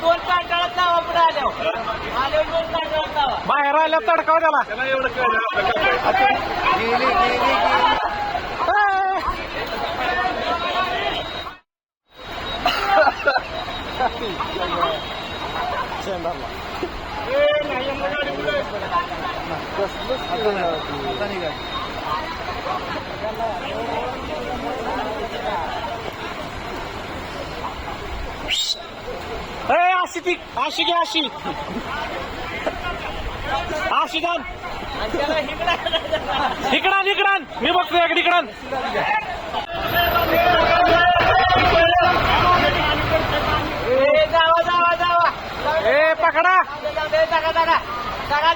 दोन कांटाळात लावा पुढे आल्यावर दोन कांटाळात लावा बाहेर आल्या तडकाव त्याला अशी ती अशी घ्या अशी अशी जाण इकडान इकडान मी बघतो एक इकडान जावा जावा जावा ए पकडा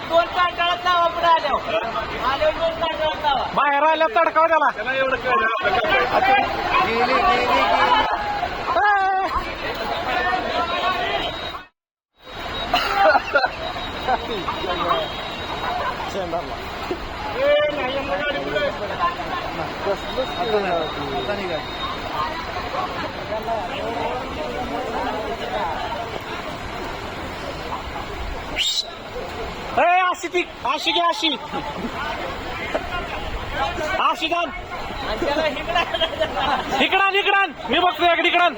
दोन कांटाळात लावा पुढे आल्यावर दोन कांटाळात लावा बाहेर आल्या तडकाव त्याला अशी ती अशी घ्या अशी अशी जाण इकडान इकडान मी बघतो एक इकडान